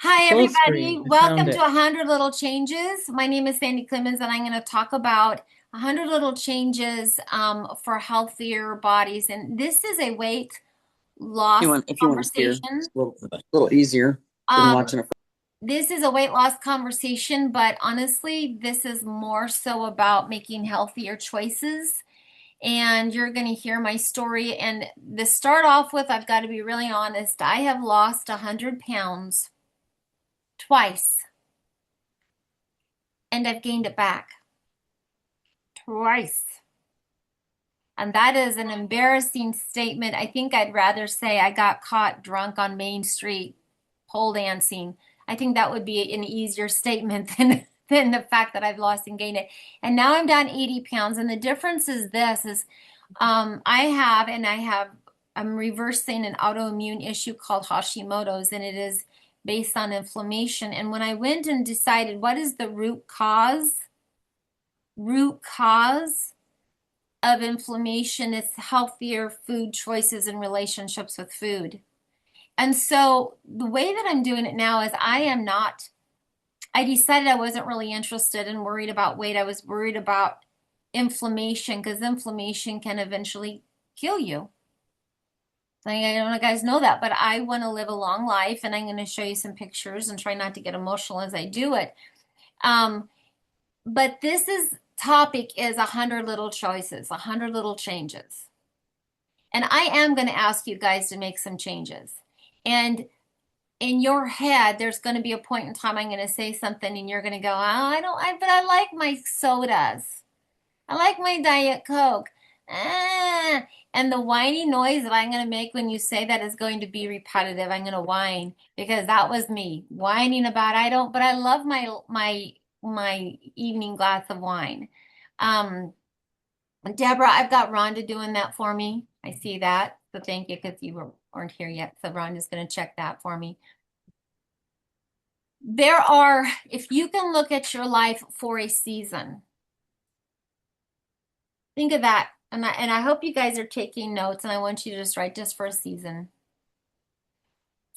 Hi, Full everybody. screen. I found Welcome to it. 100 Little Changes. My name is Sandy Clemens, and I'm going to talk about 100 Little Changes for healthier bodies. And this is a weight loss If you want here, it's conversation. a little easier than Um, watching it. this is a weight loss conversation, but honestly, this is more so about making healthier choices. And you're going to hear my story. And to start off with, I've got to be really honest. I have lost 100 pounds twice, and I've gained it back twice. And that is an embarrassing statement. I think I'd rather say I got caught drunk on Main Street pole dancing. I think that would be an easier statement than the fact that I've lost and gained it. And now I'm down 80 pounds. And the difference is this is I'm reversing an autoimmune issue called Hashimoto's, and it is based on inflammation. And when I went and decided what is the root cause of inflammation, it's healthier food choices and relationships with food. And so the way that I'm doing it now is I decided I wasn't really interested and worried about weight. I was worried about inflammation because inflammation can eventually kill you. I don't know if you guys know that, but I want to live a long life, and I'm going to show you some pictures and try not to get emotional as I do it. Um, but this is topic is 100 little choices, 100 little changes. And I am going to ask you guys to make some changes. And in your head, there's going to be a point in time I'm going to say something and you're going to go, oh, but I like my sodas. I like my Diet Coke. Ah. And the whiny noise that I'm going to make when you say that is going to be repetitive. I'm going to whine because that was me whining about but I love my evening glass of wine. Um, Deborah, I've got Rhonda doing that for me. I see that. So thank you because weren't here yet. So Rhonda's going to check that for me. If you can look at your life for a season, think of that. And I hope you guys are taking notes, and I want you to just write just for a season.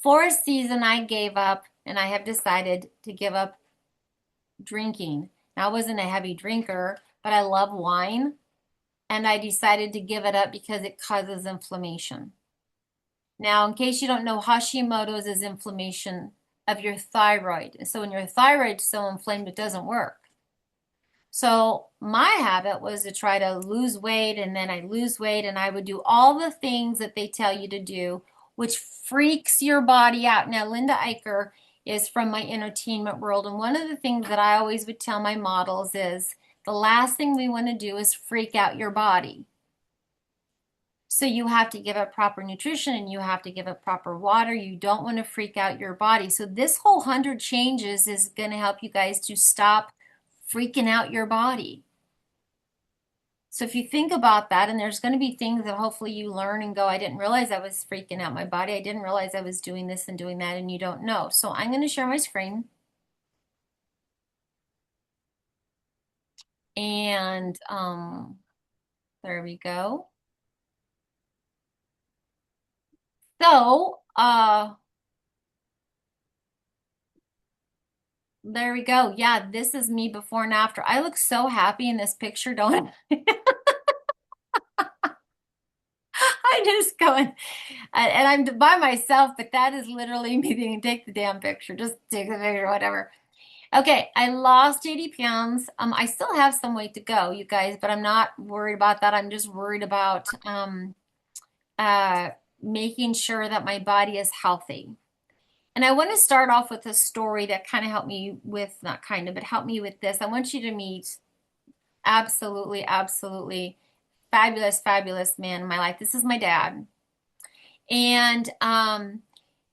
For a season, I gave up, and I have decided to give up drinking. Now, I wasn't a heavy drinker, but I love wine, and I decided to give it up because it causes inflammation. Now, in case you don't know, Hashimoto's is inflammation of your thyroid. So when your thyroid's so inflamed, it doesn't work. So my habit was to try to lose weight, and then I lose weight, and I would do all the things that they tell you to do, which freaks your body out. Now, Linda Eicher is from my entertainment world, and one of the things that I always would tell my models is the last thing we want to do is freak out your body. So you have to give up proper nutrition and you have to give up proper water. You don't want to freak out your body. So this whole 100 changes is going to help you guys to stop freaking out your body. So if you think about that, and there's going to be things that hopefully you learn and go, I didn't realize I was freaking out my body. I didn't realize I was doing this and doing that, and you don't know. So I'm going to share my screen. And there we go. So, there we go. Yeah, this is me before and after. I look so happy in this picture, don't I? I'm just going, and I'm by myself, but that is literally me being, take the damn picture. Just take the picture, whatever. Okay, I lost 80 pounds. I still have some weight to go, you guys, but I'm not worried about that. I'm just worried about uh, making sure that my body is healthy. And I want to start off with a story that kind of helped me with, not kind of, but helped me with this. I want you to meet absolutely, absolutely fabulous, fabulous man in my life. This is my dad. And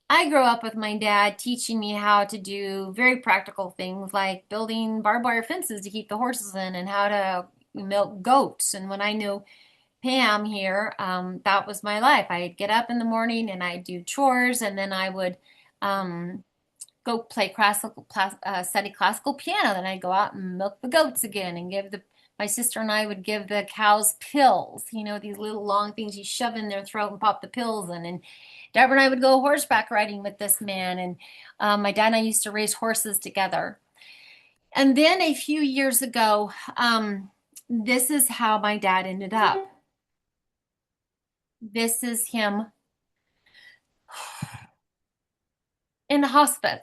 I grew up with my dad teaching me how to do very practical things like building barbed wire fences to keep the horses in and how to milk goats. And when I knew Pam here, that was my life. I'd get up in the morning and I'd do chores, and then I would um, go play study classical piano. Then I'd go out and milk the goats again and give the My sister and I would give the cows pills, these little long things you shove in their throat and pop the pills in. And Deborah and I would go horseback riding with this man. And my dad and I used to race horses together. And then a few years ago, this is how my dad ended up. This is him in hospice.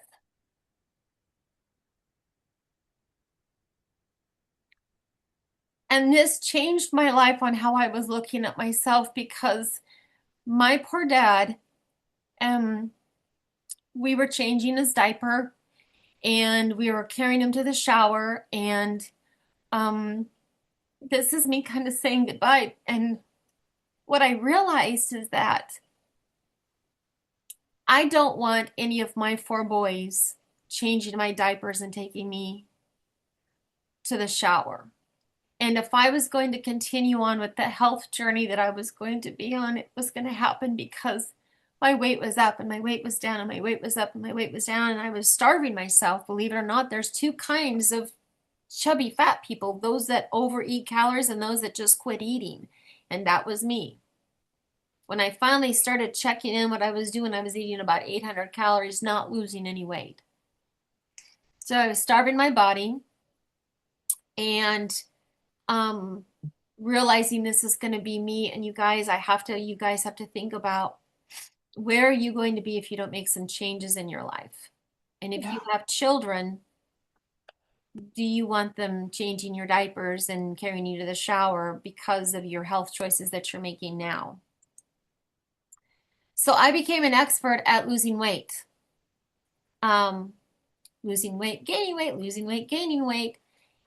And this changed my life on how I was looking at myself because my poor dad, we were changing his diaper and we were carrying him to the shower. And this is me kind of saying goodbye. And what I realized is that I don't want any of my 4 boys changing my diapers and taking me to the shower. And if I was going to continue on with the health journey that I was going to be on, it was going to happen because my weight was up and my weight was down and my weight was up and my weight was down and I was starving myself. Believe it or not, there's 2 kinds of chubby fat people, those that overeat calories and those that just quit eating. And that was me. When I finally started checking in what I was doing, I was eating about 800 calories, not losing any weight. So I was starving my body and realizing this is going to be me. And you guys have to think about, where are you going to be if you don't make some changes in your life? And if you have children, do you want them changing your diapers and carrying you to the shower because of your health choices that you're making now? So I became an expert at losing weight. Losing weight, gaining weight, losing weight, gaining weight.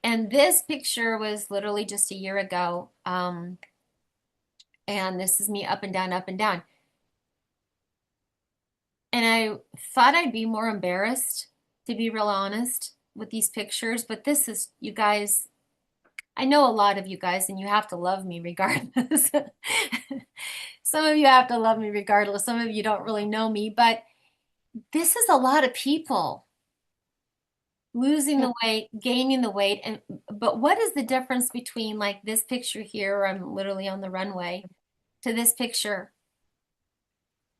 And this picture was literally just a year ago. And this is me up and down, up and down. And I thought I'd be more embarrassed, to be real honest, with these pictures. But this is, you guys, I know a lot of you guys, and you have to love me regardless. Some of you have to love me regardless. Some of you don't really know me, but this is a lot of people losing the weight, gaining the weight. But what is the difference between like this picture here, where I'm literally on the runway, to this picture?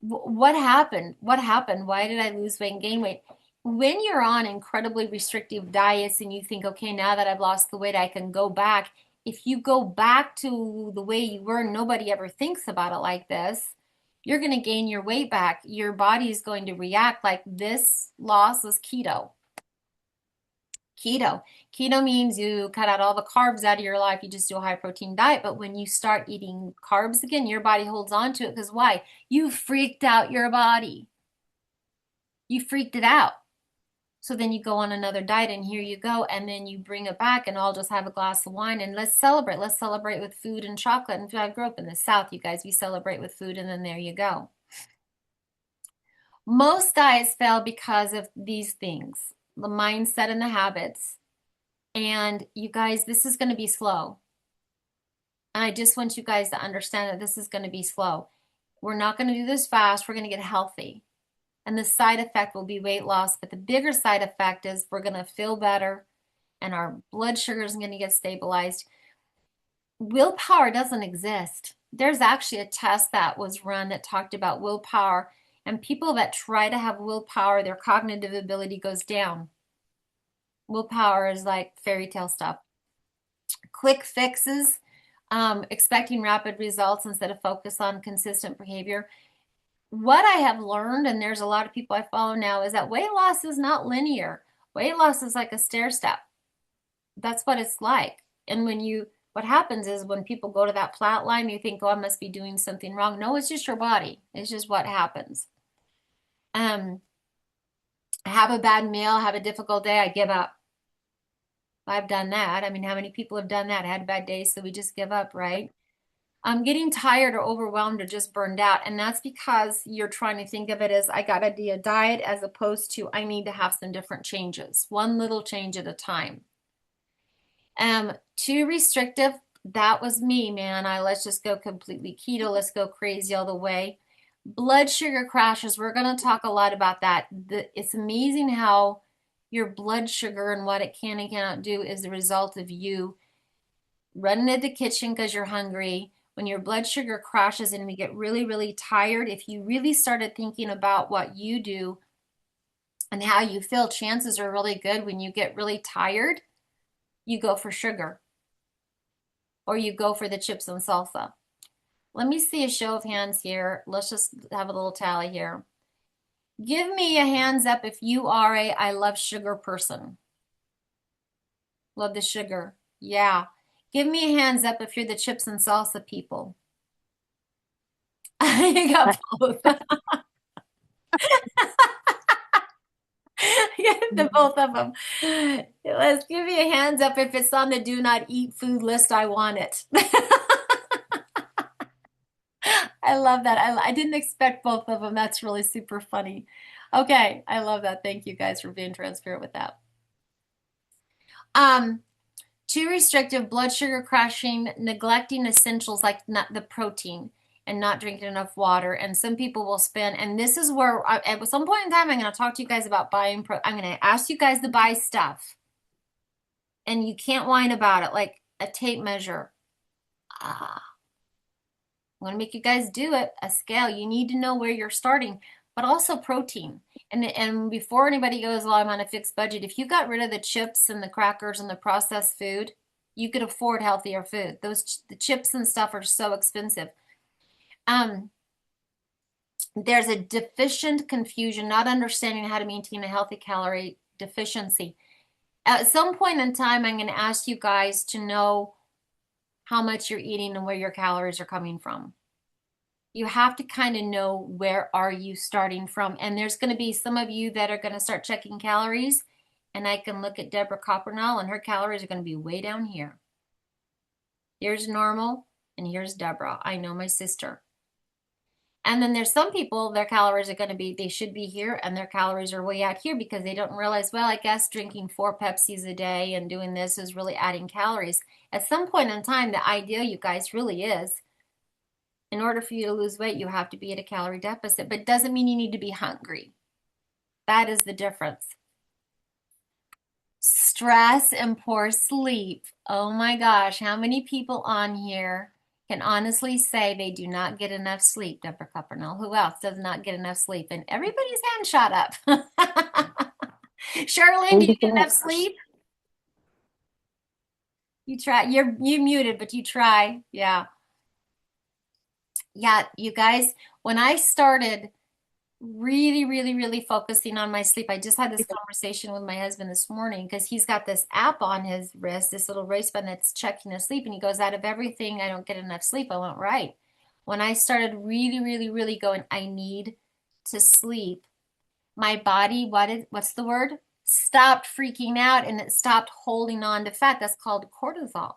What happened? What happened? Why did I lose weight and gain weight? When you're on incredibly restrictive diets and you think, okay, now that I've lost the weight, I can go back. If you go back to the way you were, nobody ever thinks about it like this. You're going to gain your weight back. Your body is going to react like this loss was keto. Keto means you cut out all the carbs out of your life. You just do a high protein diet. But when you start eating carbs again, your body holds on to it because why? You freaked out your body. You freaked it out. So then you go on another diet and here you go. And then you bring it back and I'll just have a glass of wine and let's celebrate. Let's celebrate with food and chocolate. And I grew up in the South, you guys, we celebrate with food and then there you go. Most diets fail because of these things, the mindset and the habits. And you guys, this is going to be slow. And I just want you guys to understand that this is going to be slow. We're not going to do this fast. We're going to get healthy. And the side effect will be weight loss. But the bigger side effect is we're going to feel better and our blood sugar is going to get stabilized. Willpower doesn't exist. There's actually a test that was run that talked about willpower. And people that try to have willpower, their cognitive ability goes down. Willpower is like fairy tale stuff. Quick fixes, expecting rapid results instead of focus on consistent behavior. What I have learned, and there's a lot of people I follow now, is that weight loss is not linear. Weight loss is like a stair step. That's what it's like. And what happens is when people go to that flat line, you think, oh, I must be doing something wrong. No, it's just your body. It's just what happens. Have a bad meal, have a difficult day, I give up. I've done that. I mean, how many people have done that? I had a bad day, so we just give up, right? I'm getting tired or overwhelmed or just burned out. And that's because you're trying to think of it as I got to do a diet as opposed to I need to have some different changes, one little change at a time. Too restrictive. That was me, man. Let's just go completely keto. Let's go crazy all the way. Blood sugar crashes. We're going to talk a lot about that. It's amazing how your blood sugar and what it can and cannot do is the result of you running to the kitchen because you're hungry, when your blood sugar crashes and we get really, really tired, if you really started thinking about what you do and how you feel, chances are really good when you get really tired, you go for sugar or you go for the chips and salsa. Let me see a show of hands here. Let's just have a little tally here. Give me a hands up if you are a I love sugar person. Love the sugar. Yeah. Give me a hands up if you're the chips and salsa people. You got both. Yeah, the both of them. Let's give me a hands up if it's on the do not eat food list. I want it. I love that. I didn't expect both of them. That's really super funny. Okay, I love that. Thank you guys for being transparent with that. Um, Too restrictive, blood sugar crashing, neglecting essentials like not the protein and not drinking enough water. And some people will spend, and this is where at some point in time, I'm going to talk to you guys about buying. I'm going to ask you guys to buy stuff, and you can't whine about it, like a tape measure. I'm going to make you guys do it. A scale. You need to know where you're starting, but also protein. And before anybody goes, well, I'm on a fixed budget. If you got rid of the chips and the crackers and the processed food, you could afford healthier food. The chips and stuff are so expensive. There's a deficient confusion, not understanding how to maintain a healthy calorie deficiency. At some point in time, I'm going to ask you guys to know how much you're eating and where your calories are coming from. You have to kind of know where are you starting from. And there's going to be some of you that are going to start checking calories. And I can look at Deborah Coppernall and her calories are going to be way down here. Here's normal and here's Deborah. I know my sister. And then there's some people, their calories are going to be, they should be here and their calories are way out here because they don't realize, well, I guess drinking 4 Pepsis a day and doing this is really adding calories. At some point in time, the idea, you guys, really is, in order for you to lose weight, you have to be at a calorie deficit, but it doesn't mean you need to be hungry. That is the difference. Stress and poor sleep. Oh my gosh, how many people on here can honestly say they do not get enough sleep? Deborah Coppernall. Who else does not get enough sleep? And everybody's hand shot up. Charlene, do you get enough sleep? You try. You muted, but you try. Yeah. Yeah, you guys, when I started really, really, really focusing on my sleep, I just had this conversation with my husband this morning because he's got this app on his wrist, this little wristband that's checking his sleep. And he goes, out of everything, I don't get enough sleep. I went, right. When I started really, really, really going, I need to sleep, my body, what's the word? Stopped freaking out and it stopped holding on to fat. That's called cortisol.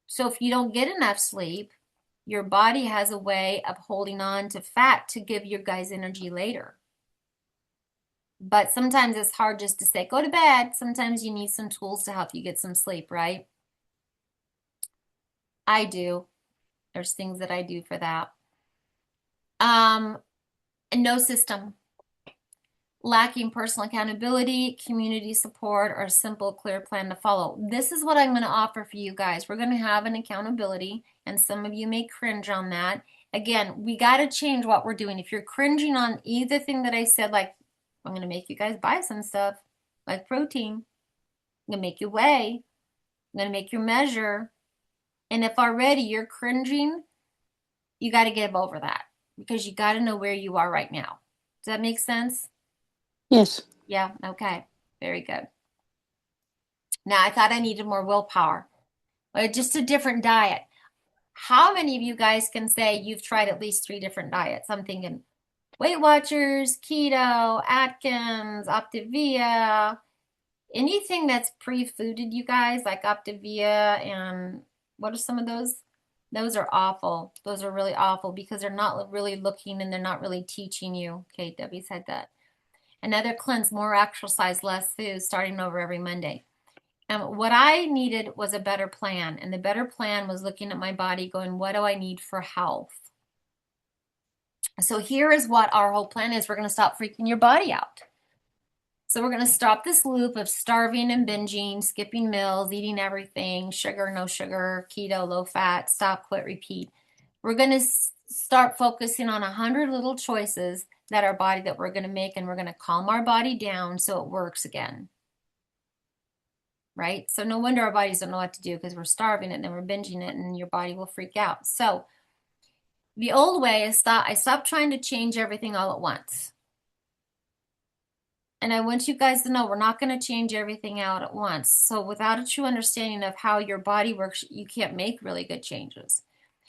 So if you don't get enough sleep, your body has a way of holding on to fat to give you guys energy later. But sometimes it's hard just to say, go to bed. Sometimes you need some tools to help you get some sleep, right? I do. There's things that I do for that. No system. Lacking personal accountability, community support, or a simple, clear plan to follow. This is what I'm going to offer for you guys. We're going to have an accountability, and some of you may cringe on that. Again, we got to change what we're doing. If you're cringing on either thing that I said, like, I'm going to make you guys buy some stuff, like protein, I'm going to make you weigh, I'm going to make you measure, and if already you're cringing, you got to get over that because you got to know where you are right now. Does that make sense? Yes. Yeah, okay. Very good. Now, I thought I needed more willpower, but just a different diet. How many of you guys can say you've tried at least 3 different diets? I'm thinking Weight Watchers, Keto, Atkins, Optavia, anything that's pre-fooded, you guys, like Optavia and what are some of those? Those are awful. Those are really awful because they're not really looking and they're not really teaching you. Okay, Debbie said that. Another cleanse, more exercise, less food, starting over every Monday. And what I needed was a better plan. And the better plan was looking at my body going, what do I need for health? So here is what our whole plan is. We're going to stop freaking your body out. So we're going to stop this loop of starving and binging, skipping meals, eating everything, sugar, no sugar, keto, low fat, stop, quit, repeat. We're going to start focusing on 100 little choices that we're going to make, and we're going to calm our body down so it works again. Right? So no wonder our bodies don't know what to do, because we're starving it and then we're binging it and your body will freak out. So the old way is I stopped trying to change everything all at once. And I want you guys to know we're not going to change everything out at once. So without a true understanding of how your body works, you can't make really good changes.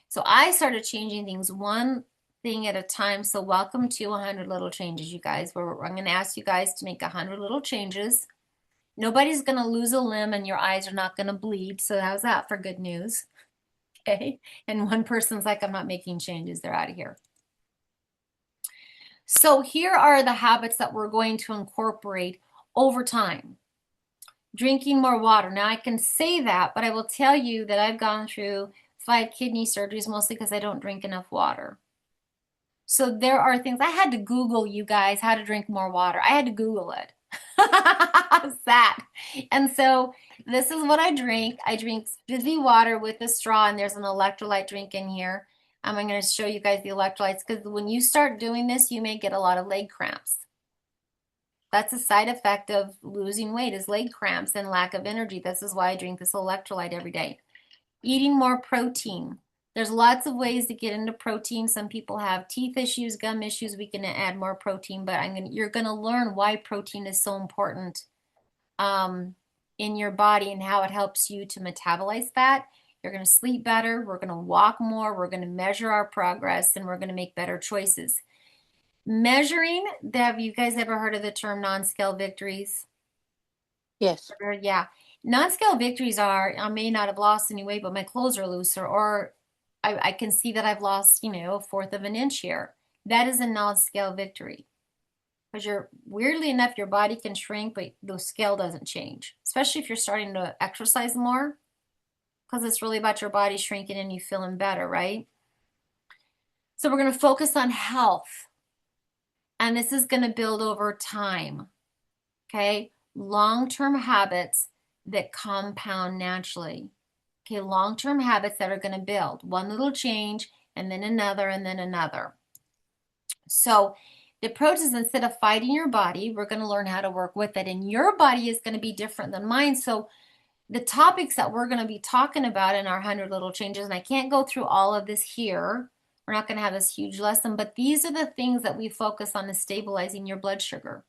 So I started changing things one thing at a time. So welcome to 100 little changes, you guys, where I'm going to ask you guys to make 100 little changes. Nobody's going to lose a limb and your eyes are not going to bleed. So how's that for good news? Okay. And one person's like, I'm not making changes. They're out of here. So here are the habits that we're going to incorporate over time. Drinking more water. Now I can say that, but I will tell you that I've gone through 5 kidney surgeries, mostly because I don't drink enough water. So there are things, I had to Google, you guys, how to drink more water. I had to Google it. How's that? And so this is what I drink. I drink fizzy water with a straw, and there's an electrolyte drink in here. I'm going to show you guys the electrolytes, because when you start doing this, you may get a lot of leg cramps. That's a side effect of losing weight, is leg cramps and lack of energy. This is why I drink this electrolyte every day. Eating more protein. There's lots of ways to get into protein. Some people have teeth issues, gum issues. We can add more protein, but you're going to learn why protein is so important in your body and how it helps you to metabolize fat. You're going to sleep better. We're going to walk more. We're going to measure our progress, and we're going to make better choices. Measuring, have you guys ever heard of the term non-scale victories? Yes. Yeah. Non-scale victories are, I may not have lost any weight, but my clothes are looser, or I can see that I've lost, 1/4 of an inch here. That is a non-scale victory. Because weirdly enough, your body can shrink, but the scale doesn't change, especially if you're starting to exercise more, because it's really about your body shrinking and you feeling better, right? So we're going to focus on health, and this is going to build over time, okay? Long-term habits that compound naturally. Okay, long-term habits that are going to build. One little change, and then another, and then another. So the approach is, instead of fighting your body, we're going to learn how to work with it. And your body is going to be different than mine. So the topics that we're going to be talking about in our 100 little changes, and I can't go through all of this here. We're not going to have this huge lesson, but these are the things that we focus on, is stabilizing your blood sugar.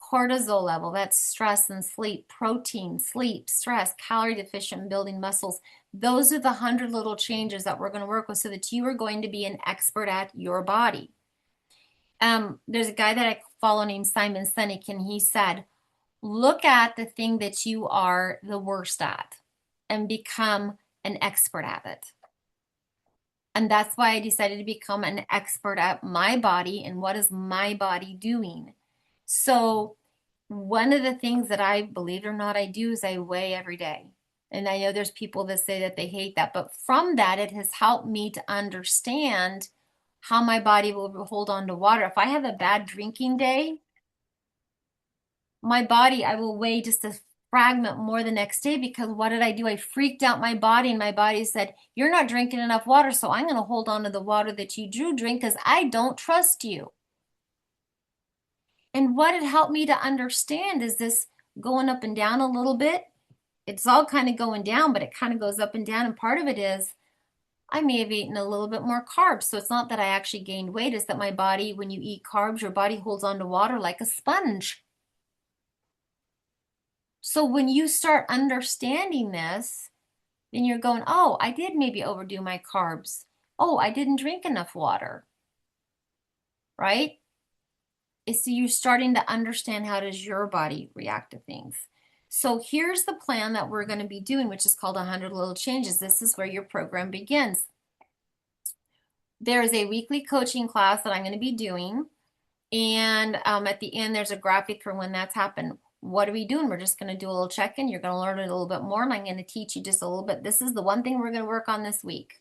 Cortisol level, that's stress and sleep. Protein, sleep, stress, calorie deficient, and building muscles. Those are the 100 little changes that we're going to work with, so that you are going to be an expert at your body. There's a guy that I follow named Simon Sinek, and he said, look at the thing that you are the worst at and become an expert at it. And that's why I decided to become an expert at my body and what is my body doing. So one of the things that I, believe it or not, I do is I weigh every day. And I know there's people that say that they hate that, but from that, it has helped me to understand how my body will hold on to water. If I have a bad drinking day, my body, I will weigh just a fragment more the next day, because what did I do? I freaked out my body, and my body said, you're not drinking enough water, so I'm going to hold on to the water that you do drink, because I don't trust you. And what it helped me to understand is this going up and down a little bit. It's all kind of going down, but it kind of goes up and down. And part of it is I may have eaten a little bit more carbs. So it's not that I actually gained weight, it's that my body, when you eat carbs, your body holds on to water like a sponge. So when you start understanding this, then you're going, oh, I did maybe overdo my carbs. Oh, I didn't drink enough water, right? So you're starting to understand, how does your body react to things. So here's the plan that we're going to be doing, which is called 100 Little Changes. This is where your program begins. There is a weekly coaching class that I'm going to be doing. And at the end, there's a graphic for when that's happened. What are we doing? We're just going to do a little check-in. You're going to learn it a little bit more, and I'm going to teach you just a little bit. This is the one thing we're going to work on this week.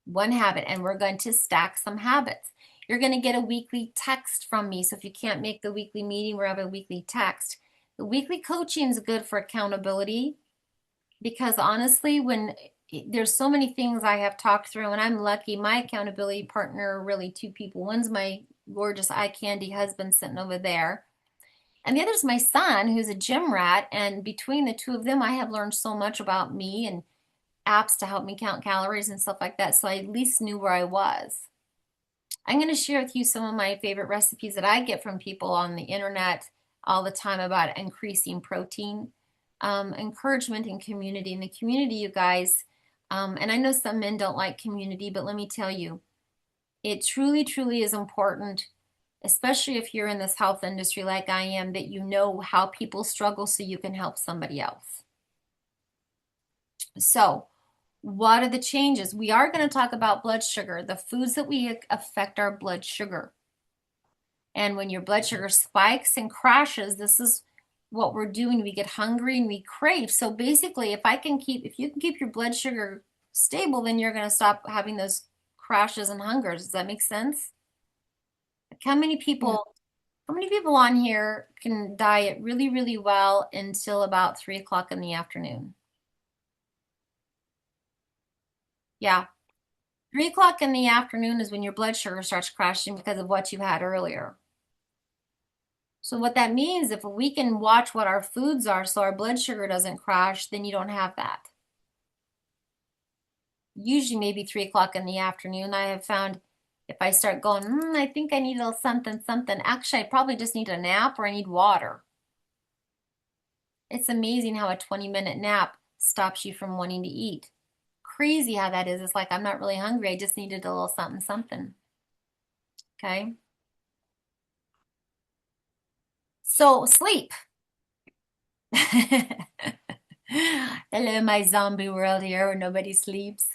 One habit, and we're going to stack some habits. You're going to get a weekly text from me. So if you can't make the weekly meeting, we'll have a weekly text. The weekly coaching is good for accountability because honestly, when there's so many things I have talked through, and I'm lucky, my accountability partner are really two people. One's my gorgeous eye candy husband sitting over there. And the other's my son, who's a gym rat. And between the two of them, I have learned so much about me and apps to help me count calories and stuff like that. So I at least knew where I was. I'm going to share with you some of my favorite recipes that I get from people on the internet all the time about increasing protein, encouragement and community. In the community, you guys, and I know some men don't like community, but let me tell you, it truly, truly is important, especially if you're in this health industry like I am, that you know how people struggle so you can help somebody else. So, what are the changes? We are going to talk about blood sugar, the foods that we affect our blood sugar. And when your blood sugar spikes and crashes, this is what we're doing. We get hungry and we crave. So basically, if you can keep your blood sugar stable, then you're going to stop having those crashes and hungers. Does that make sense? Like how many people on here can diet really, really well until about 3 o'clock in the afternoon? Yeah. 3 o'clock in the afternoon is when your blood sugar starts crashing because of what you had earlier. So what that means, if we can watch what our foods are so our blood sugar doesn't crash, then you don't have that. Usually maybe 3 o'clock in the afternoon, I have found if I start going, I think I need a little something, something. Actually, I probably just need a nap or I need water. It's amazing how a 20-minute nap stops you from wanting to eat. Crazy how that is. It's like I'm not really hungry. I just needed a little something, something. Okay. So sleep. Hello, my zombie world here where nobody sleeps.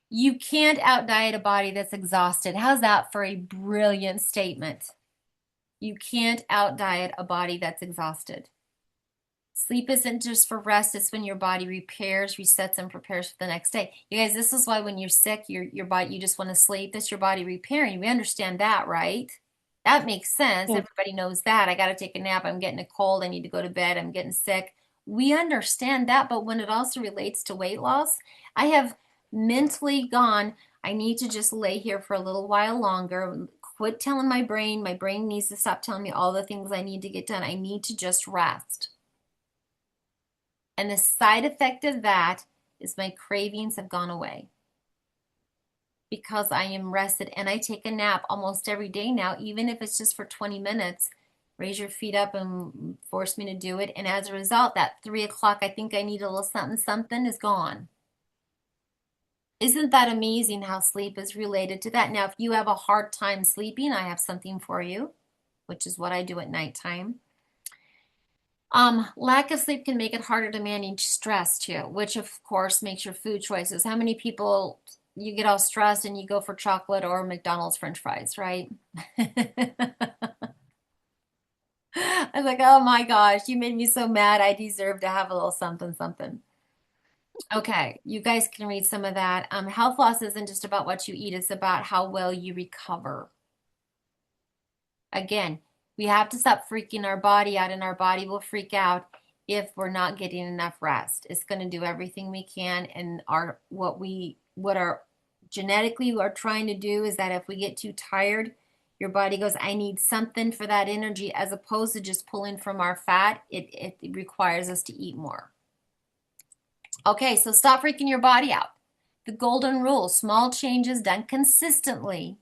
You can't out diet a body that's exhausted. How's that for a brilliant statement? You can't out diet a body that's exhausted. Sleep isn't just for rest, it's when your body repairs, resets, and prepares for the next day. You guys, this is why when you're sick, your body, you just want to sleep. That's your body repairing. We understand that, right? That makes sense. Everybody knows that. I got to take a nap. I'm getting a cold. I need to go to bed. I'm getting sick. We understand that, but when it also relates to weight loss, I have mentally gone, I need to just lay here for a little while longer. Quit telling my brain needs to stop telling me all the things I need to get done. I need to just rest. And the side effect of that is my cravings have gone away because I am rested and I take a nap almost every day now, even if it's just for 20 minutes. Raise your feet up and force me to do it. And as a result, that 3 o'clock, I think I need a little something, something is gone. Isn't that amazing how sleep is related to that? Now, if you have a hard time sleeping, I have something for you, which is what I do at nighttime. Lack of sleep can make it harder to manage stress too, which of course makes your food choices. How many people you get all stressed and you go for chocolate or McDonald's French fries, right? I was like, oh my gosh, you made me so mad. I deserve to have a little something, something. Okay, you guys can read some of that. Health loss isn't just about what you eat, it's about how well you recover. Again, we have to stop freaking our body out, and our body will freak out if we're not getting enough rest. It's going to do everything we can, and what our genetically are trying to do is that if we get too tired, your body goes, I need something for that energy, as opposed to just pulling from our fat. It requires us to eat more. Okay, so stop freaking your body out. The golden rule, small changes done consistently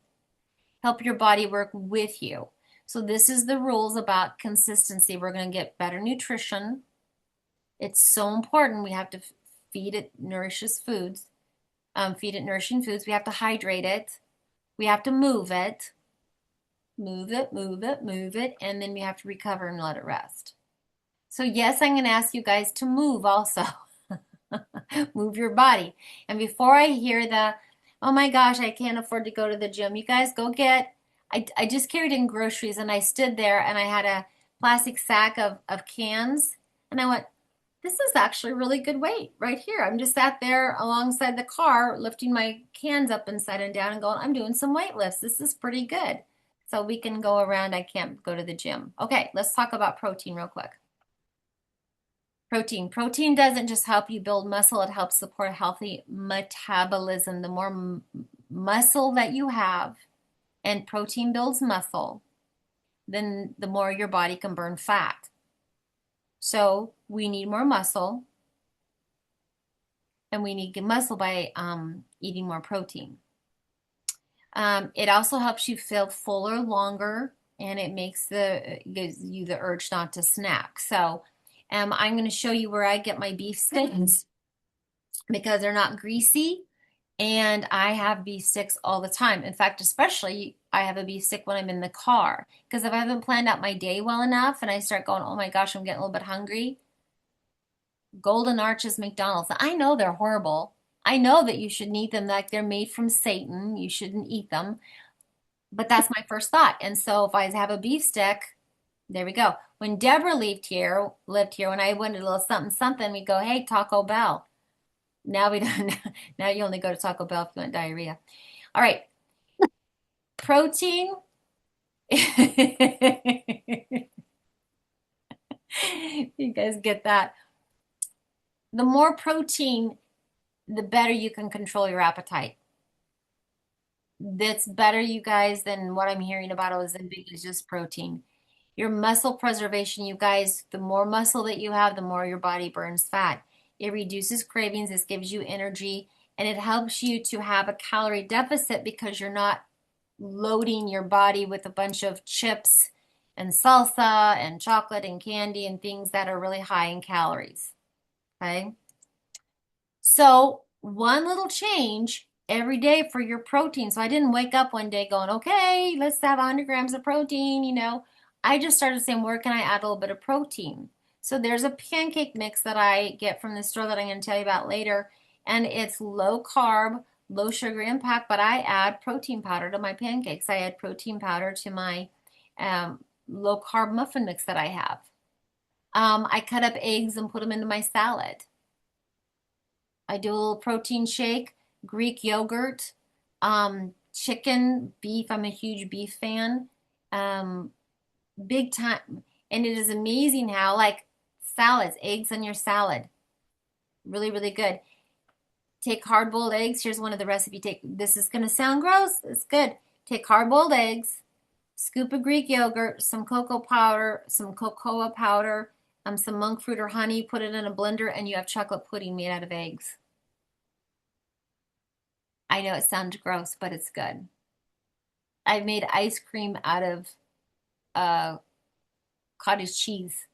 help your body work with you. So this is the rules about consistency. We're going to get better nutrition. It's so important. We have to feed it nourishes foods. Feed it nourishing foods. We have to hydrate it. We have to move it. Move it, move it, move it. And then we have to recover and let it rest. So yes, I'm going to ask you guys to move also. Move your body. And before I hear the, oh my gosh, I can't afford to go to the gym, you guys go get, I just carried in groceries and I stood there and I had a plastic sack of cans and I went, This is actually a really good weight right here. I'm just sat there alongside the car, lifting my cans up inside and down and going, I'm doing some weight lifts. This is pretty good. So we can go around. I can't go to the gym. Okay, let's talk about protein real quick. Protein. Protein doesn't just help you build muscle, it helps support a healthy metabolism. The more muscle that you have, and protein builds muscle, then the more your body can burn fat. So we need more muscle, and we need muscle by eating more protein. It also helps you feel fuller longer, and it gives you the urge not to snack. So I'm going to show you where I get my beef sticks because they're not greasy, and I have beef sticks all the time. In fact, especially I have a beef stick when I'm in the car because if I haven't planned out my day well enough and I start going, oh my gosh, I'm getting a little bit hungry. Golden Arches McDonald's. I know they're horrible. I know that you shouldn't eat them, like they're made from Satan. You shouldn't eat them. But that's my first thought. And so if I have a beef stick, there we go. When Deborah lived here, when I went to a little something something, we go, hey, Taco Bell. Now we don't. Now you only go to Taco Bell if you want diarrhea. All right. Protein. You guys get that? The more protein, the better you can control your appetite. That's better, you guys, than what I'm hearing about Ozempic is just protein. Your muscle preservation, you guys, the more muscle that you have, the more your body burns fat. It reduces cravings, this gives you energy, and it helps you to have a calorie deficit because you're not loading your body with a bunch of chips and salsa and chocolate and candy and things that are really high in calories. Okay? So, one little change every day for your protein. So, I didn't wake up one day going, okay, let's have 100 grams of protein. I just started saying, where can I add a little bit of protein? So, there's a pancake mix that I get from the store that I'm going to tell you about later. And it's low carb, low sugar impact, but I add protein powder to my pancakes. I add protein powder to my low carb muffin mix that I have. I cut up eggs and put them into my salad. I do a little protein shake, Greek yogurt, chicken, beef. I'm a huge beef fan. Um, Big time. And it is amazing how, like salads, eggs on your salad. Really, really good. Take hard-boiled eggs. Here's one of the recipe. This is going to sound gross. It's good. Take hard-boiled eggs, scoop of Greek yogurt, some cocoa powder, some cocoa powder, some monk fruit or honey, put it in a blender, and you have chocolate pudding made out of eggs. I know it sounds gross, but it's good. I've made ice cream out of uh, cottage cheese.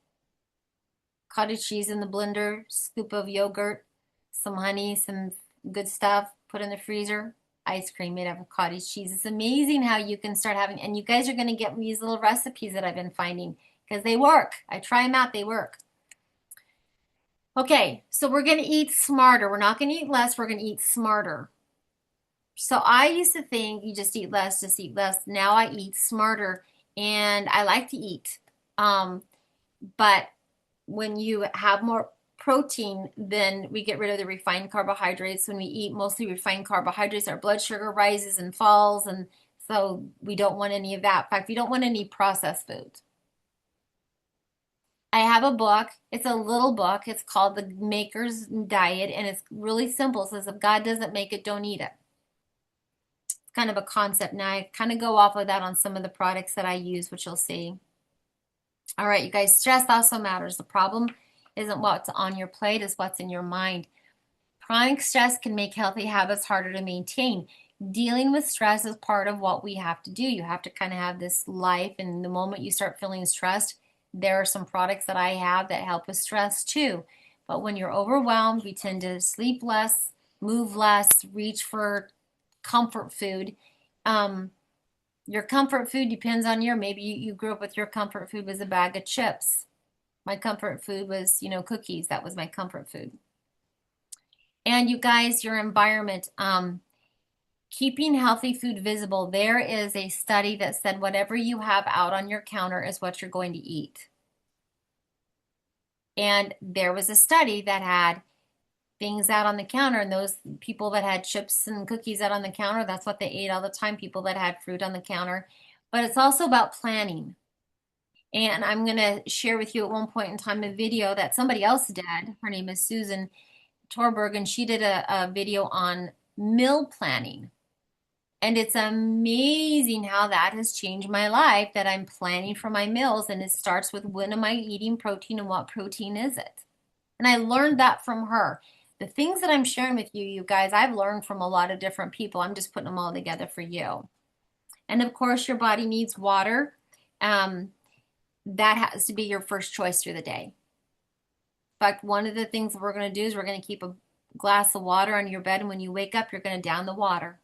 Cottage cheese in the blender, scoop of yogurt, some honey, some good stuff, put in the freezer. Ice cream made out of cottage cheese. It's amazing how you can start having, and you guys are going to get these little recipes that I've been finding because they work. I try them out, they work. Okay, so we're going to eat smarter. We're not going to eat less, we're going to eat smarter. So I used to think you just eat less, just eat less. Now I eat smarter and I like to eat. But when you have more protein, then we get rid of the refined carbohydrates. When we eat mostly refined carbohydrates, our blood sugar rises and falls, and so we don't want any of that. In fact, we don't want any processed foods. I have a book. It's a little book. It's called The Maker's Diet, and it's really simple. It says if God doesn't make it, don't eat it. It's kind of a concept. Now I kind of go off of that on some of the products that I use, which you'll see. All right, you guys, stress also matters. The problem isn't what's on your plate, it's what's in your mind. Chronic stress can make healthy habits harder to maintain. Dealing with stress is part of what we have to do. You have to kind of have this life, and the moment you start feeling stressed, there are some products that I have that help with stress too. But when you're overwhelmed, we tend to sleep less, move less, reach for comfort food. Your comfort food depends on maybe you grew up with your comfort food was a bag of chips. My comfort food was, cookies. That was my comfort food. And you guys, your environment, keeping healthy food visible. There is a study that said whatever you have out on your counter is what you're going to eat. And there was a study that had things out on the counter, and those people that had chips and cookies out on the counter, that's what they ate all the time, people that had fruit on the counter. But it's also about planning. And I'm going to share with you at one point in time a video that somebody else did. Her name is Susan Torberg, and she did a video on meal planning. And it's amazing how that has changed my life, that I'm planning for my meals. And it starts with, when am I eating protein and what protein is it? And I learned that from her. The things that I'm sharing with you, you guys, I've learned from a lot of different people. I'm just putting them all together for you. And of course, your body needs water. That has to be your first choice through the day. In fact, one of the things that we're going to do is we're going to keep a glass of water on your bed, and when you wake up, you're going to down the water.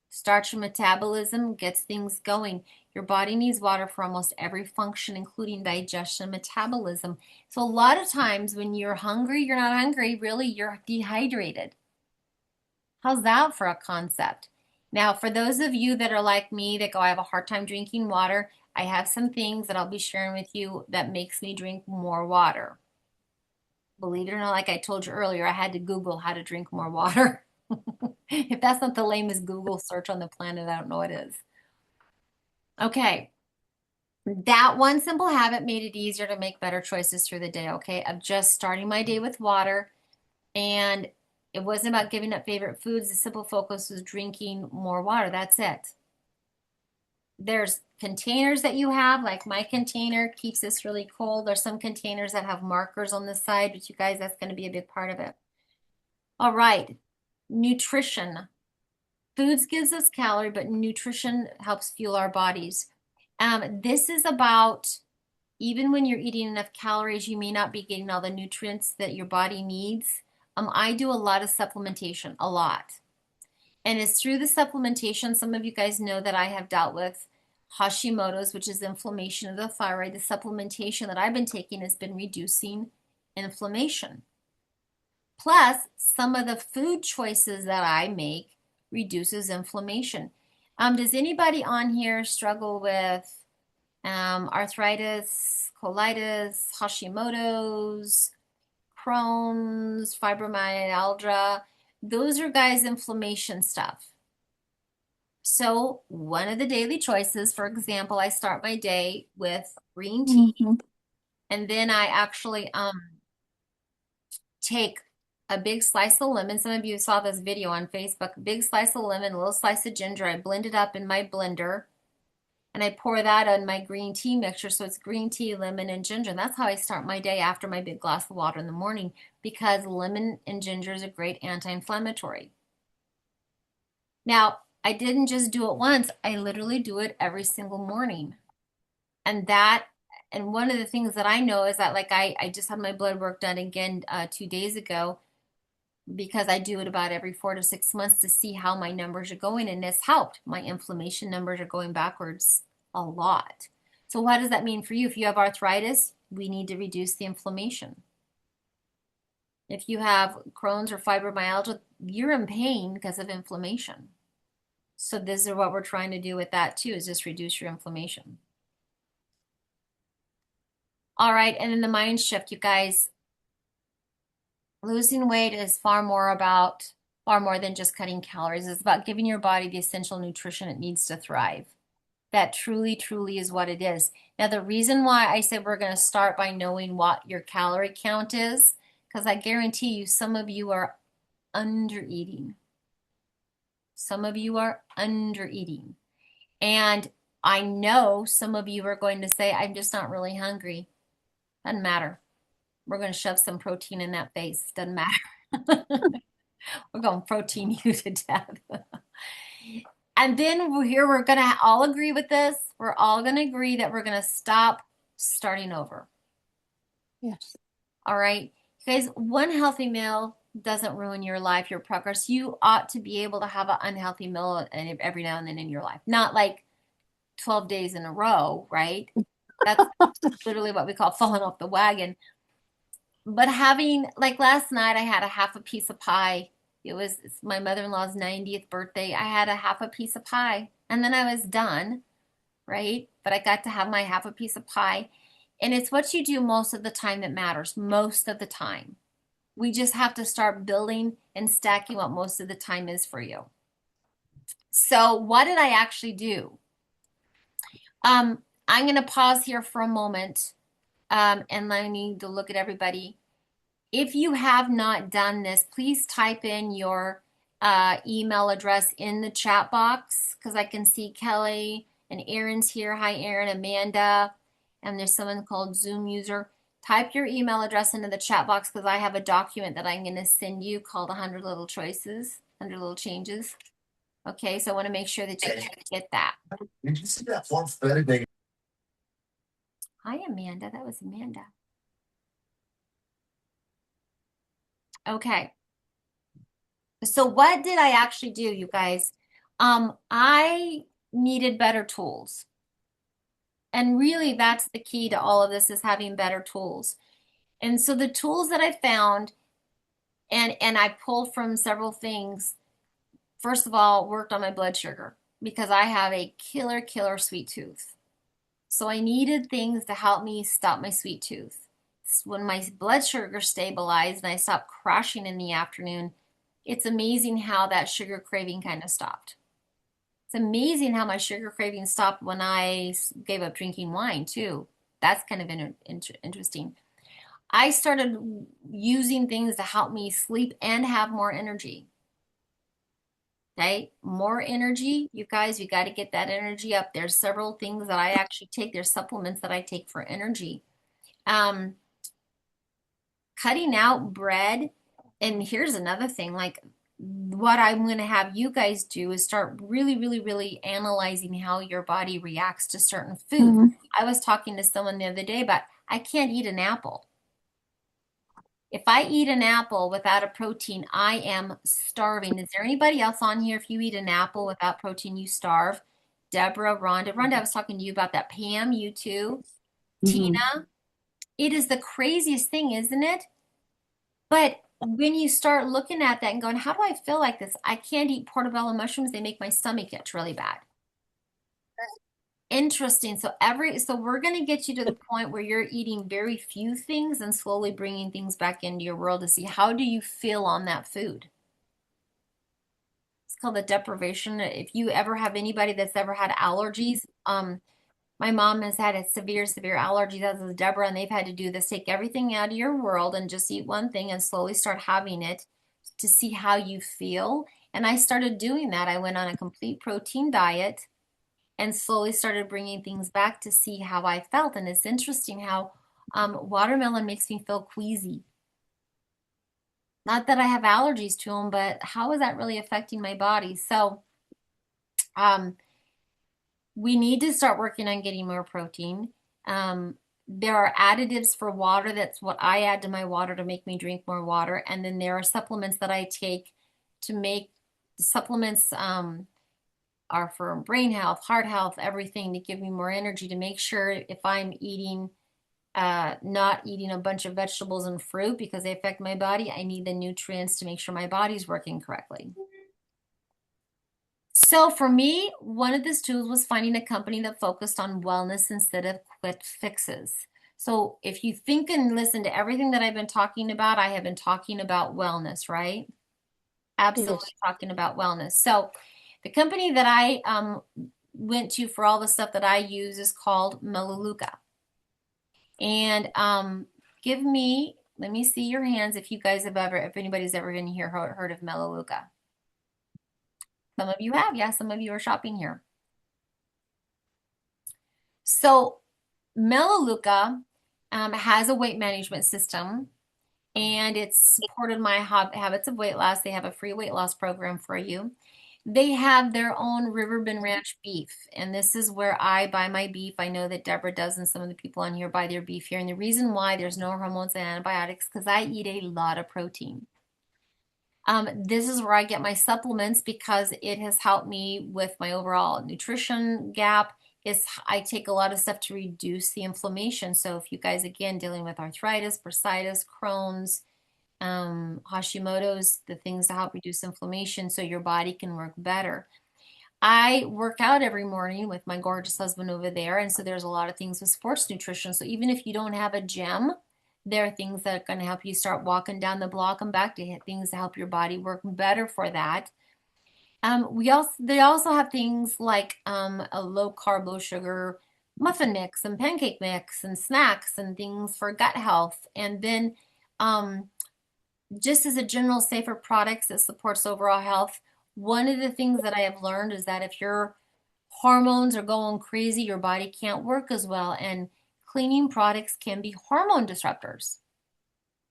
Starts your metabolism, gets things going. Your body needs water for almost every function, including digestion and metabolism. So a lot of times when you're hungry, you're not hungry, really, you're dehydrated. How's that for a concept? Now, for those of you that are like me, that go, I have a hard time drinking water, I have some things that I'll be sharing with you that makes me drink more water. Believe it or not, like I told you earlier, I had to Google how to drink more water. If that's not the lamest Google search on the planet, I don't know what is. Okay. That one simple habit made it easier to make better choices through the day, okay? Of just starting my day with water. And it wasn't about giving up favorite foods. The simple focus was drinking more water. That's it. There's containers that you have, like my container keeps this really cold. There's some containers that have markers on the side, but you guys, that's going to be a big part of it. All right. Nutrition. Foods gives us calorie, but nutrition helps fuel our bodies. This is about, even when you're eating enough calories, you may not be getting all the nutrients that your body needs. I do a lot of supplementation, a lot. And it's through the supplementation, some of you guys know that I have dealt with Hashimoto's, which is inflammation of the thyroid. The supplementation that I've been taking has been reducing inflammation. Plus, some of the food choices that I make reduces inflammation. Does anybody on here struggle with arthritis, colitis, Hashimoto's, Crohn's, fibromyalgia? Those are, guys, inflammation stuff. So one of the daily choices, for example, I start my day with green tea, and then I actually take a big slice of lemon. Some of you saw this video on Facebook. Big slice of lemon, a little slice of ginger. I blend it up in my blender, and I pour that on my green tea mixture. So it's green tea, lemon, and ginger. And that's how I start my day after my big glass of water in the morning, because lemon and ginger is a great anti-inflammatory. Now, I didn't just do it once. I literally do it every single morning. And one of the things that I know is that, like, I just had my blood work done again 2 days ago, because I do it about every 4 to 6 months to see how my numbers are going, and it's helped. My inflammation numbers are going backwards a lot. So what does that mean for you? If you have arthritis, we need to reduce the inflammation. If you have Crohn's or fibromyalgia, you're in pain because of inflammation. So this is what we're trying to do with that too, is just reduce your inflammation. All right, and then the mind shift, you guys. Losing weight is far more than just cutting calories. It's about giving your body the essential nutrition it needs to thrive. That truly, truly is what it is. Now, the reason why I said we're going to start by knowing what your calorie count is, because I guarantee you some of you are under eating. Some of you are under eating. And I know some of you are going to say, I'm just not really hungry. Doesn't matter. We're going to shove some protein in that face. Doesn't matter. We're going to protein you to death. And then we're going to all agree with this. We're all going to agree that we're going to stop starting over. Yes. All right. You guys, one healthy meal doesn't ruin your life, your progress. You ought to be able to have an unhealthy meal every now and then in your life. Not like 12 days in a row, right? That's literally what we call falling off the wagon. But having, like last night, I had a half a piece of pie. It's my mother-in-law's 90th birthday. I had a half a piece of pie, and then I was done, right? But I got to have my half a piece of pie. And it's what you do most of the time that matters, most of the time. We just have to start building and stacking what most of the time is for you. So what did I actually do? I'm going to pause here for a moment, and I need to look at everybody. If you have not done this, please type in your email address in the chat box because I can see Kelly and Aaron's here. Hi, Aaron, Amanda, and there's someone called Zoom user. Type your email address into the chat box because I have a document that I'm going to send you called 100 Little Choices, 100 Little Changes. Okay, so I want to make sure that you get that. Did you see that one thing? Hi, Amanda. That was Amanda. Okay. So what did I actually do, you guys? I needed better tools. And really that's the key to all of this is having better tools. And so the tools that I found and I pulled from several things, first of all, worked on my blood sugar because I have a killer sweet tooth. So I needed things to help me stop my sweet tooth. When my blood sugar stabilized and I stopped crashing in the afternoon, it's amazing how that sugar craving kind of stopped. It's amazing how my sugar craving stopped when I gave up drinking wine too. That's kind of interesting. I started using things to help me sleep and have more energy. Okay, more energy. You guys, you got to get that energy up. There's several things that I actually take. There's supplements that I take for energy. Cutting out bread. And here's another thing, like what I'm going to have you guys do is start really analyzing how your body reacts to certain foods. I was talking to someone the other day about I can't eat an apple. If I eat an apple without a protein, I am starving. Is there anybody else on here? If you eat an apple without protein, you starve. Deborah, Rhonda, I was talking to you about that. Pam, you too. Tina, it is the craziest thing, isn't it? But when you start looking at that and going, how do I feel like this? I can't eat portobello mushrooms. They make my stomach itch really bad. Interesting. So we're going to get you to the point where you're eating very few things and slowly bringing things back into your world to see how do you feel on that food. It's called the deprivation. If you ever have anybody that's ever had allergies, my mom has had a severe allergies as is Deborah, and they've had to do this, take everything out of your world and just eat one thing and slowly start having it to see how you feel. And I started doing that. I went on a complete protein diet and slowly started bringing things back to see how I felt. And it's interesting how watermelon makes me feel queasy. Not that I have allergies to them, but how is that really affecting my body? So, we need to start working on getting more protein. There are additives for water. That's what I add to my water to make me drink more water. And then there are supplements that I take to make supplements are for brain health, heart health, everything to give me more energy to make sure if I'm eating, not eating a bunch of vegetables and fruit because they affect my body, I need the nutrients to make sure my body's working correctly. So for me, one of these tools was finding a company that focused on wellness instead of quick fixes. So if you think and listen to everything that I've been talking about, I have been talking about wellness, right? Absolutely talking about wellness. So the company that I went to for all the stuff that I use is called Melaleuca. And let me see your hands if you guys have ever, if anybody's ever been here heard of Melaleuca. Some of you have, yeah, some of you are shopping here. So Melaleuca has a weight management system and it's supported my habits of weight loss. They have a free weight loss program for you. They have their own Riverbend Ranch beef, and this is where I buy my beef. I know that Deborah does, and some of the people on here buy their beef here. And the reason why there's no hormones and antibiotics because I eat a lot of protein. This is where I get my supplements because it has helped me with my overall nutrition gap. I take a lot of stuff to reduce the inflammation. So if you guys, again, dealing with arthritis, bursitis, Crohn's, Hashimoto's, the things to help reduce inflammation so your body can work better. I work out every morning with my gorgeous husband over there, and so there's a lot of things with sports nutrition. So even if you don't have a gym, there are things that are going to help you start walking down the block and back to hit things to help your body work better for that. They also have things like a low carb, low sugar muffin mix and pancake mix and snacks and things for gut health. And then um, just as a general safer products that supports overall health, one of the things that I have learned is that if your hormones are going crazy, your body can't work as well, and cleaning products can be hormone disruptors.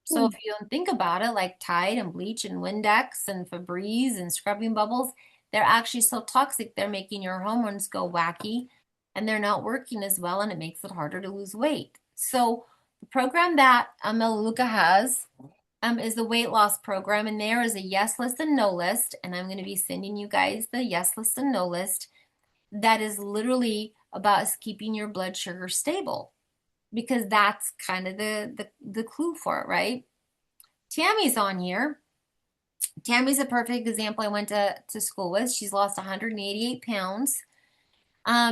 So if you don't think about it, like Tide and bleach and Windex and Febreze and scrubbing bubbles, they're actually so toxic they're making your hormones go wacky and they're not working as well, and it makes it harder to lose weight. So the program that Melaleuca has is the weight loss program, and there is a yes list and no list, and I'm going to be sending you guys the yes list and no list that is literally about keeping your blood sugar stable, because that's kind of the clue for it, right? Tammy's on here. Tammy's a perfect example. I went to school with. She's lost 188 pounds.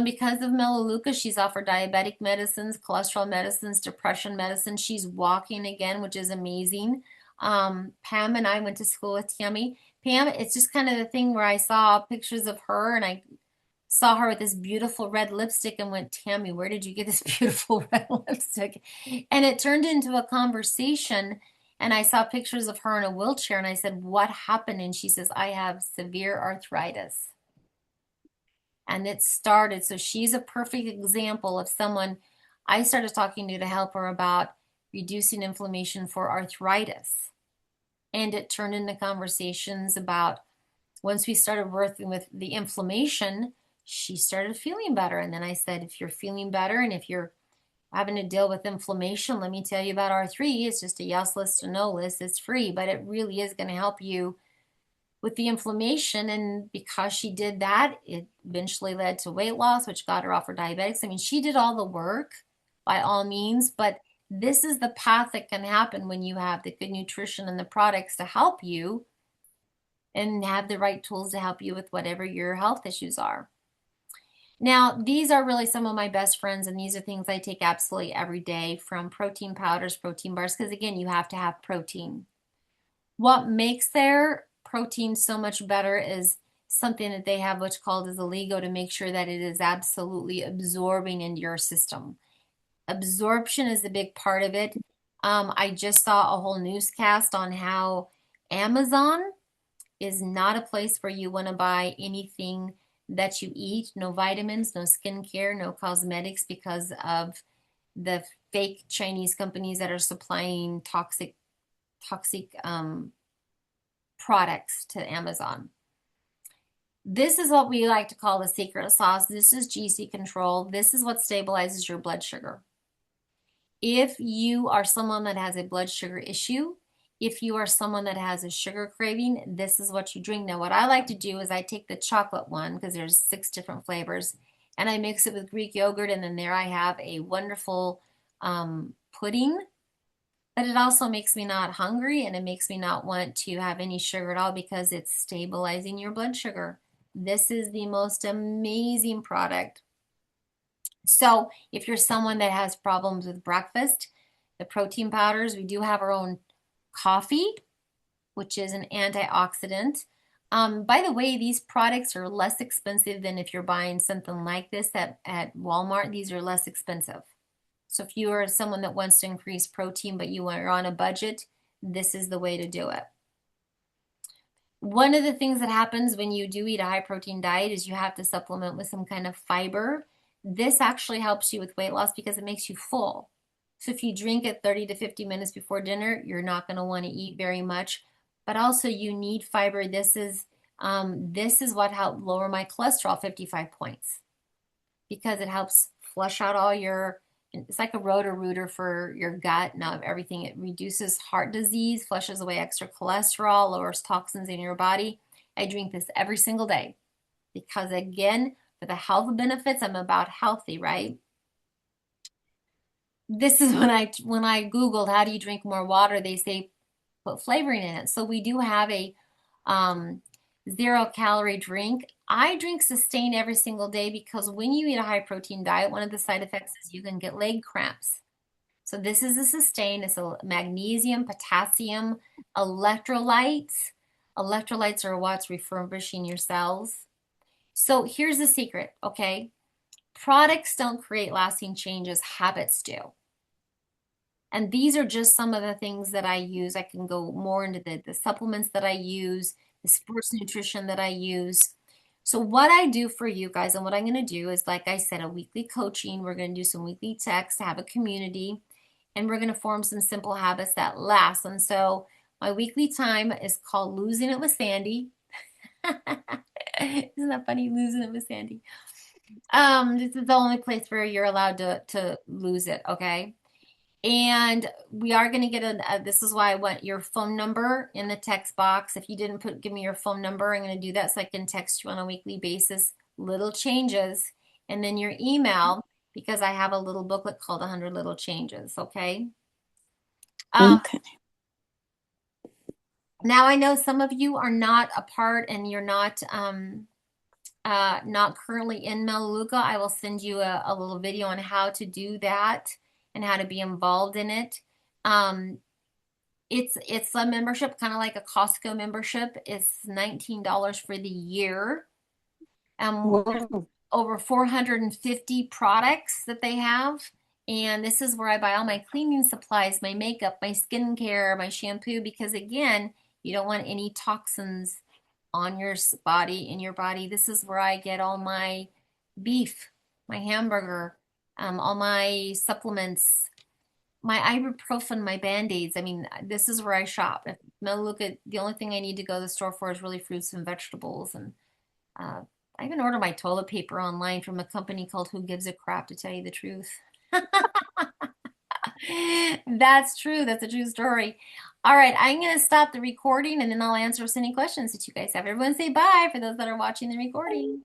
Because of Melaleuca, she's offered diabetic medicines, cholesterol medicines, depression medicine. She's walking again, which is amazing. Pam and I went to school with Tammy. Pam, it's just kind of the thing where I saw pictures of her and I saw her with this beautiful red lipstick and went, Tammy, where did you get this beautiful red lipstick? And it turned into a conversation. And I saw pictures of her in a wheelchair and I said, what happened? And she says, I have severe arthritis. And it started. So she's a perfect example of someone I started talking to help her about reducing inflammation for arthritis. And it turned into conversations about once we started working with the inflammation, she started feeling better. And then I said, if you're feeling better and if you're having to deal with inflammation, let me tell you about R3. It's just a yes list, a no list. It's free, but it really is going to help you with the inflammation. And because she did that, it eventually led to weight loss, which got her off her diabetics. I mean, she did all the work by all means, but this is the path that can happen when you have the good nutrition and the products to help you and have the right tools to help you with whatever your health issues are. Now, these are really some of my best friends, and these are things I take absolutely every day, from protein powders, protein bars, because again, you have to have protein. What makes their protein so much better is something that they have, what's called as Oligo, to make sure that it is absolutely absorbing into your system. Absorption is the big part of it. I just saw a whole newscast on how Amazon is not a place where you want to buy anything that you eat. No vitamins, no skincare, no cosmetics, because of the fake Chinese companies that are supplying toxic products to Amazon. This is what we like to call the secret sauce. This is GC control. This is what stabilizes your blood sugar. If you are someone that has a blood sugar issue, if you are someone that has a sugar craving, this is what you drink. Now, what I like to do is I take the chocolate one, because there's 6 different flavors, and I mix it with Greek yogurt, and then there I have a wonderful pudding. But it also makes me not hungry, and it makes me not want to have any sugar at all, because it's stabilizing your blood sugar. This is the most amazing product. So if you're someone that has problems with breakfast, the protein powders, we do have our own coffee, which is an antioxidant. By the way, these products are less expensive than if you're buying something like this at Walmart. These are less expensive. So if you are someone that wants to increase protein, but you are on a budget, this is the way to do it. One of the things that happens when you do eat a high protein diet is you have to supplement with some kind of fiber. This actually helps you with weight loss because it makes you full. So if you drink it 30 to 50 minutes before dinner, you're not going to want to eat very much. But also you need fiber. This is what helped lower my cholesterol 55 points, because it helps flush out all your, it's like a Roto-Rooter for your gut and everything. It reduces heart disease, flushes away extra cholesterol, lowers toxins in your body. I drink this every single day because, again, for the health benefits, I'm about healthy, right? This is when I Googled how do you drink more water, they say put flavoring in it. So we do have a 0-calorie drink. I drink Sustain every single day because when you eat a high protein diet, one of the side effects is you can get leg cramps. So this is a Sustain. It's a magnesium, potassium, electrolytes. Electrolytes are what's refurbishing your cells. So here's the secret, okay? Products don't create lasting changes, habits do. And these are just some of the things that I use. I can go more into the supplements that I use, the sports nutrition that I use. So what I do for you guys and what I'm going to do is, like I said, a weekly coaching. We're going to do some weekly texts, have a community, and we're going to form some simple habits that last. And so my weekly time is called Losing It with Sandy. Isn't that funny? Losing it with Sandy. This is the only place where you're allowed to lose it, okay? And we are going to get this is why I want your phone number in the text box. If you didn't give me your phone number, I'm going to do that so I can text you on a weekly basis, little changes, and then your email, because I have a little booklet called 100 Little Changes, okay? Okay. Now I know some of you are not a part and you're not currently in Melaleuca. I will send you a little video on how to do that and how to be involved in it. It's a membership, kind of like a Costco membership. It's $19 for the year. Wow. Over 450 products that they have. And this is where I buy all my cleaning supplies, my makeup, my skincare, my shampoo, because again, you don't want any toxins on your body, in your body. This is where I get all my beef, my hamburger, all my supplements, my ibuprofen, my Band-Aids. I mean, this is where I shop. If Melaleuca, the only thing I need to go to the store for is really fruits and vegetables. And I even order my toilet paper online from a company called Who Gives a Crap, to tell you the truth. That's true. That's a true story. All right, I'm going to stop the recording and then I'll answer any questions that you guys have. Everyone say bye for those that are watching the recording.